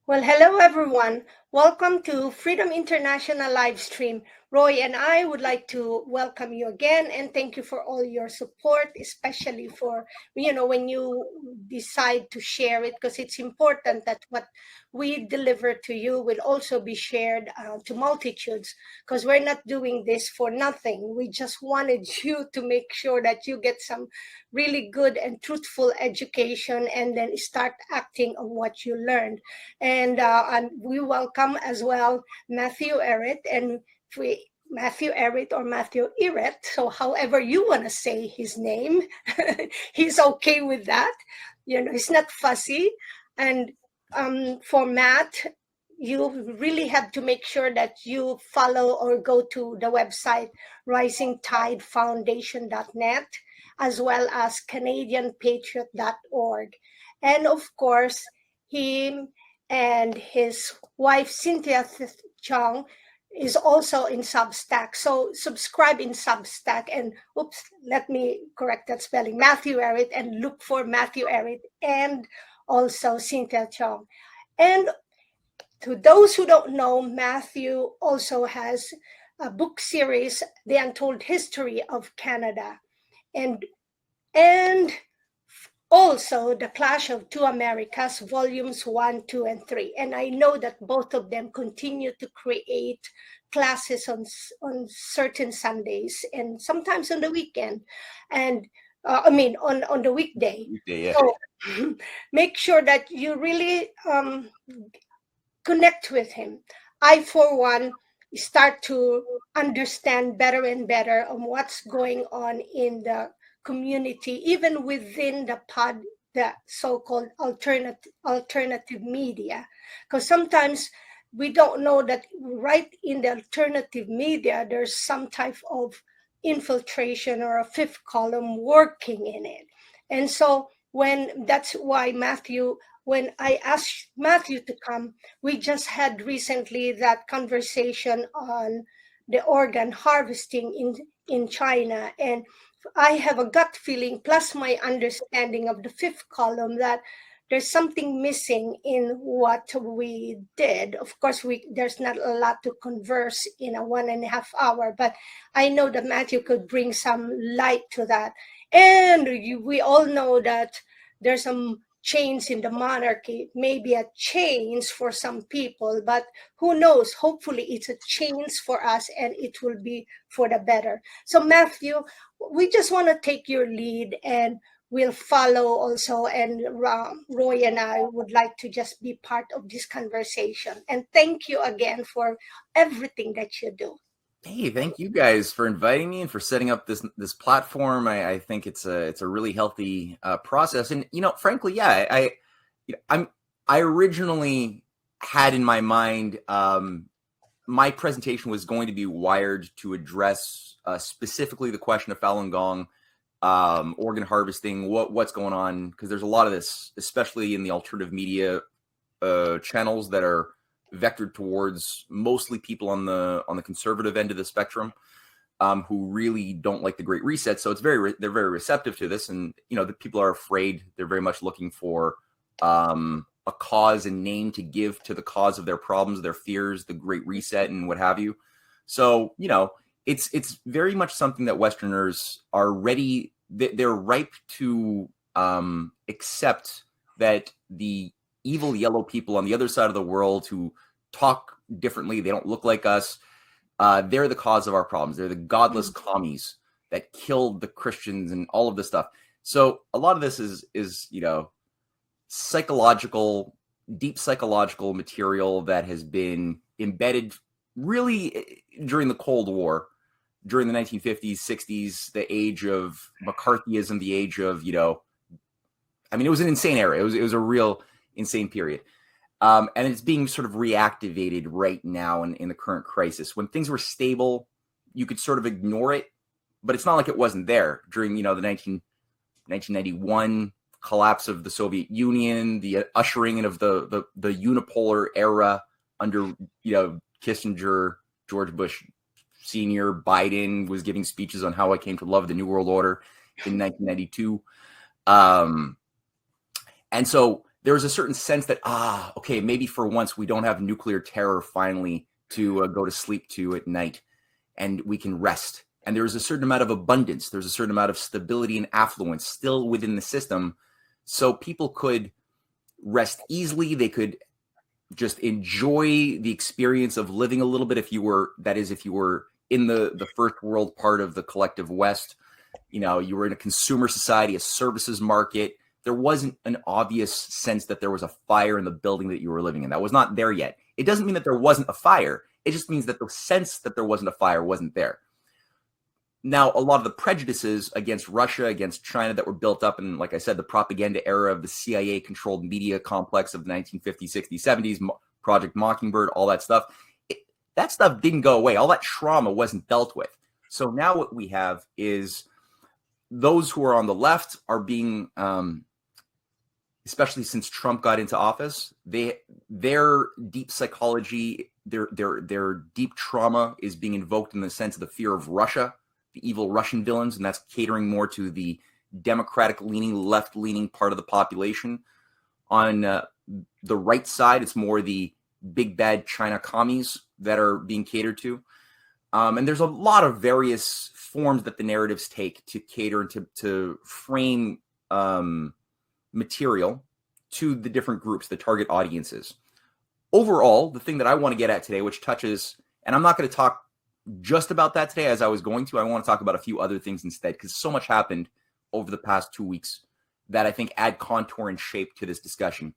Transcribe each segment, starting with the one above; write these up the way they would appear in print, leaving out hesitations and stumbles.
Well, hello everyone. Welcome to Freedom International live stream. Roy and I would like to welcome you again and thank you for all your support, especially for, when you decide to share it, because it's important that what we deliver to you will also be shared to multitudes, because we're not doing this for nothing. We just wanted you to make sure that you get some really good and truthful education and then start acting on what you learned. And we welcome as well Matthew Errit and Matthew Errit or Matthew Errit. So however you want to say his name, he's okay with that. He's not fussy. And for Matt, you really have to make sure that you follow or go to the website risingtidefoundation.net as well as canadianpatriot.org. And of course, him and his wife Cynthia Chong is also in Substack. So subscribe in Substack and let me correct that spelling. Matthew Errit, and look for Matthew Errit and also Cynthia Chong. And to those who don't know, Matthew also has a book series, The Untold History of Canada. And also the Clash of Two Americas, volumes 1, 2, and 3. And I know that both of them continue to create classes on certain Sundays and sometimes on the weekend. And on the weekday. Yeah. So make sure that you really connect with him. I, for one, start to understand better and better on what's going on in the community, even within the so-called alternative media, because sometimes we don't know that right in the alternative media there's some type of infiltration or a fifth column working in it. And so that's why when I asked Matthew to come, we just had recently that conversation on the organ harvesting in China, and I have a gut feeling, plus my understanding of the fifth column, that there's something missing in what we did. Of course, there's not a lot to converse in a 1.5 hour, but I know that Matthew could bring some light to that. And we all know that there's some change in the monarchy, maybe a change for some people, but who knows? Hopefully it's a change for us and it will be for the better. So Matthew, we just want to take your lead and we'll follow also. And Roy and I would like to just be part of this conversation. And thank you again for everything that you do. Hey, thank you guys for inviting me and for setting up this platform. I think it's a really healthy process. And frankly, yeah, I originally had in my mind my presentation was going to be wired to address specifically the question of Falun Gong, organ harvesting, what's going on, because there's a lot of this, especially in the alternative media channels that are vectored towards mostly people on the conservative end of the spectrum, who really don't like the Great Reset. So they're very receptive to this, and the people are afraid. They're very much looking for a cause and name to give to the cause of their problems, their fears, the Great Reset, and what have you. So it's very much something that Westerners are ready. They're ripe to accept that the evil yellow people on the other side of the world who talk differently, they don't look like us, they're the cause of our problems. They're the godless commies that killed the Christians and all of this stuff. So a lot of this is deep psychological material that has been embedded really during the Cold War, during the 1950s, 60s, the age of McCarthyism, the age of, it was an insane era. It was a real insane period. And it's being sort of reactivated right now in the current crisis. When things were stable, you could sort of ignore it, but it's not like it wasn't there during, the 1991 collapse of the Soviet Union, the ushering in of the unipolar era under, Kissinger, George Bush Sr., Biden was giving speeches on how I came to love the New World Order in 1992. And so there's a certain sense that, okay, maybe for once we don't have nuclear terror finally to go to sleep to at night, and we can rest. And there's a certain amount of abundance. There's a certain amount of stability and affluence still within the system. So people could rest easily. They could just enjoy the experience of living a little bit if you were in the first world part of the collective West. You know, you were in a consumer society, a services market. There wasn't an obvious sense that there was a fire in the building that you were living in. That was not there yet. It doesn't mean that there wasn't a fire. It just means that the sense that there wasn't a fire wasn't there. Now, a lot of the prejudices against Russia, against China that were built up in, like I said, the propaganda era of the CIA-controlled media complex of the 1950s, 60s, 70s, Project Mockingbird, all that stuff, that stuff didn't go away. All that trauma wasn't dealt with. So now what we have is those who are on the left are being, especially since Trump got into office, their deep psychology, their deep trauma is being invoked in the sense of the fear of Russia, the evil Russian villains, and that's catering more to the democratic-leaning, left-leaning part of the population. On the right side, it's more the big bad China commies that are being catered to. And there's a lot of various forms that the narratives take to cater and to frame material to the different groups, the target audiences. Overall, the thing that I want to get at today, which touches, and I'm not going to talk just about that today as I was going to, I want to talk about a few other things instead, because so much happened over the past 2 weeks that I think add contour and shape to this discussion.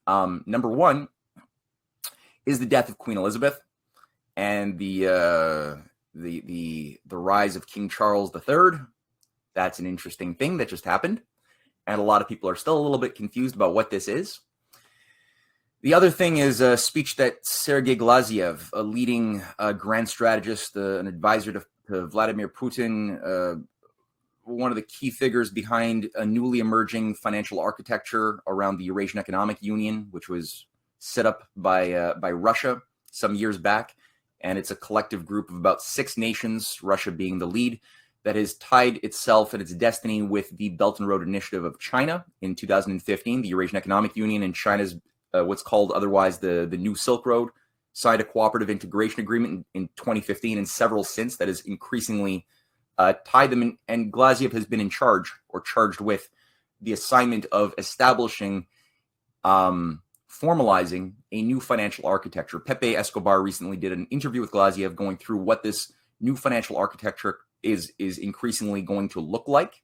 Number one is the death of Queen Elizabeth and the rise of King Charles III. That's an interesting thing that just happened, and a lot of people are still a little bit confused about what this is. The other thing is a speech that Sergei Glaziev, a leading grand strategist, an advisor to Vladimir Putin, one of the key figures behind a newly emerging financial architecture around the Eurasian Economic Union, which was set up by Russia some years back. And it's a collective group of about 6 nations, Russia being the lead, that has tied itself and its destiny with the Belt and Road Initiative of China in 2015. The Eurasian Economic Union and China's what's called otherwise the New Silk Road signed a cooperative integration agreement in 2015 and several since that has increasingly tied them in. And Glaziev has been in charge or charged with the assignment of establishing, formalizing a new financial architecture. Pepe Escobar recently did an interview with Glaziev going through what this new financial architecture is increasingly going to look like,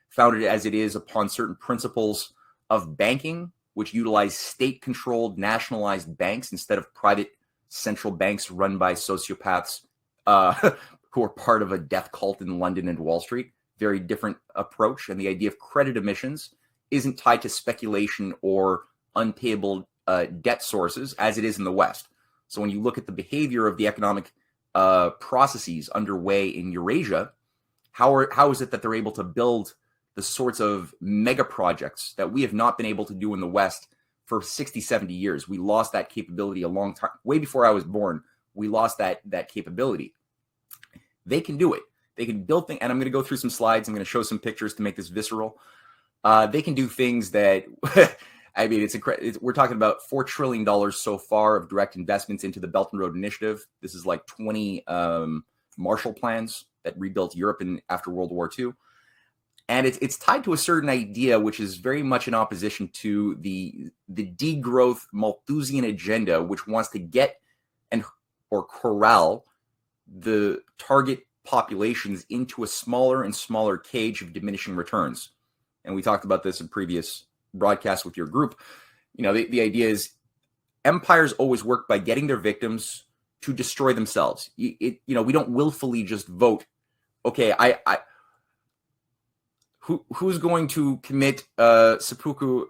founded as it is upon certain principles of banking, which utilize state-controlled, nationalized banks instead of private central banks run by sociopaths who are part of a death cult in London and Wall Street. Very different approach. And the idea of credit emissions isn't tied to speculation or unpayable debt sources as it is in the West. So when you look at the behavior of the economic processes underway in Eurasia, how is it that they're able to build the sorts of mega projects that we have not been able to do in the West for 60, 70 years? We lost that capability a long time. Way before I was born, we lost that capability. They can do it. They can build things, and I'm going to go through some slides. I'm going to show some pictures to make this visceral. They can do things that, I mean, it's incredible. We're talking about $4 trillion so far of direct investments into the Belt and Road Initiative. This is like 20 Marshall Plans that rebuilt Europe after World War II. And it's tied to a certain idea, which is very much in opposition to the degrowth Malthusian agenda, which wants to get or corral the target populations into a smaller and smaller cage of diminishing returns. And we talked about this in previous broadcasts with your group. You know, the idea is empires always work by getting their victims to destroy themselves. We don't willfully just vote, okay, who's going to commit seppuku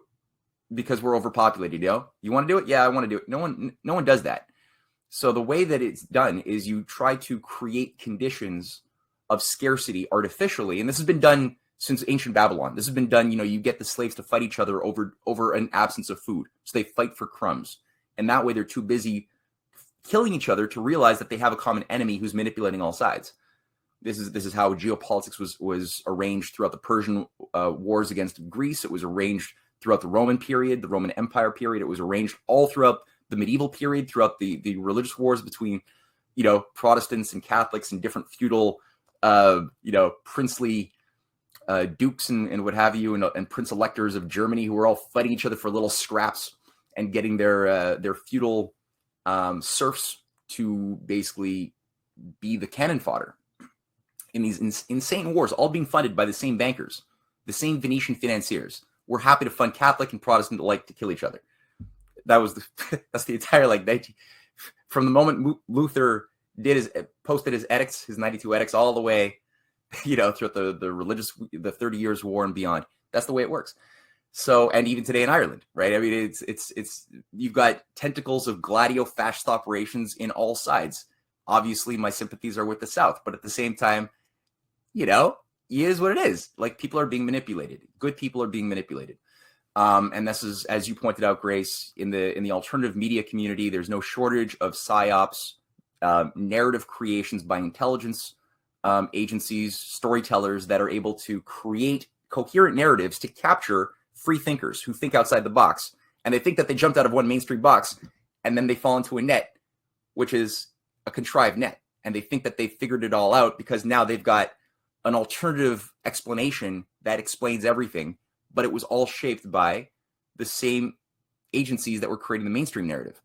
because we're overpopulated? You want to do it? Yeah, I want to do it. No one does that. So the way that it's done is you try to create conditions of scarcity artificially, and this has been done since ancient Babylon. This has been done. You get the slaves to fight each other over an absence of food, so they fight for crumbs, and that way they're too busy killing each other to realize that they have a common enemy who's manipulating all sides. This is how geopolitics was arranged throughout the Persian wars against Greece. It was arranged throughout the Roman period, the Roman Empire period. It was arranged all throughout the medieval period, throughout the religious wars between, Protestants and Catholics and different feudal, princely dukes and what have you, and prince electors of Germany, who were all fighting each other for little scraps and getting their feudal serfs to basically be the cannon fodder in these insane wars, all being funded by the same bankers, the same Venetian financiers. We're happy to fund Catholic and Protestant alike to kill each other. That's the entire from the moment Luther posted his edicts, his 92 edicts, all the way, throughout the 30 Years' War and beyond. That's the way it works. So, and even today in Ireland, right? I mean, it's you've got tentacles of gladio-fascist operations in all sides. Obviously, my sympathies are with the South, but at the same time, it is what it is. Like, people are being manipulated. Good people are being manipulated. And this is, as you pointed out, Grace, in the alternative media community, there's no shortage of psyops, narrative creations by intelligence agencies, storytellers that are able to create coherent narratives to capture free thinkers who think outside the box. And they think that they jumped out of one mainstream box, and then they fall into a net, which is a contrived net. And they think that they figured it all out because now they've got an alternative explanation that explains everything, but it was all shaped by the same agencies that were creating the mainstream narrative.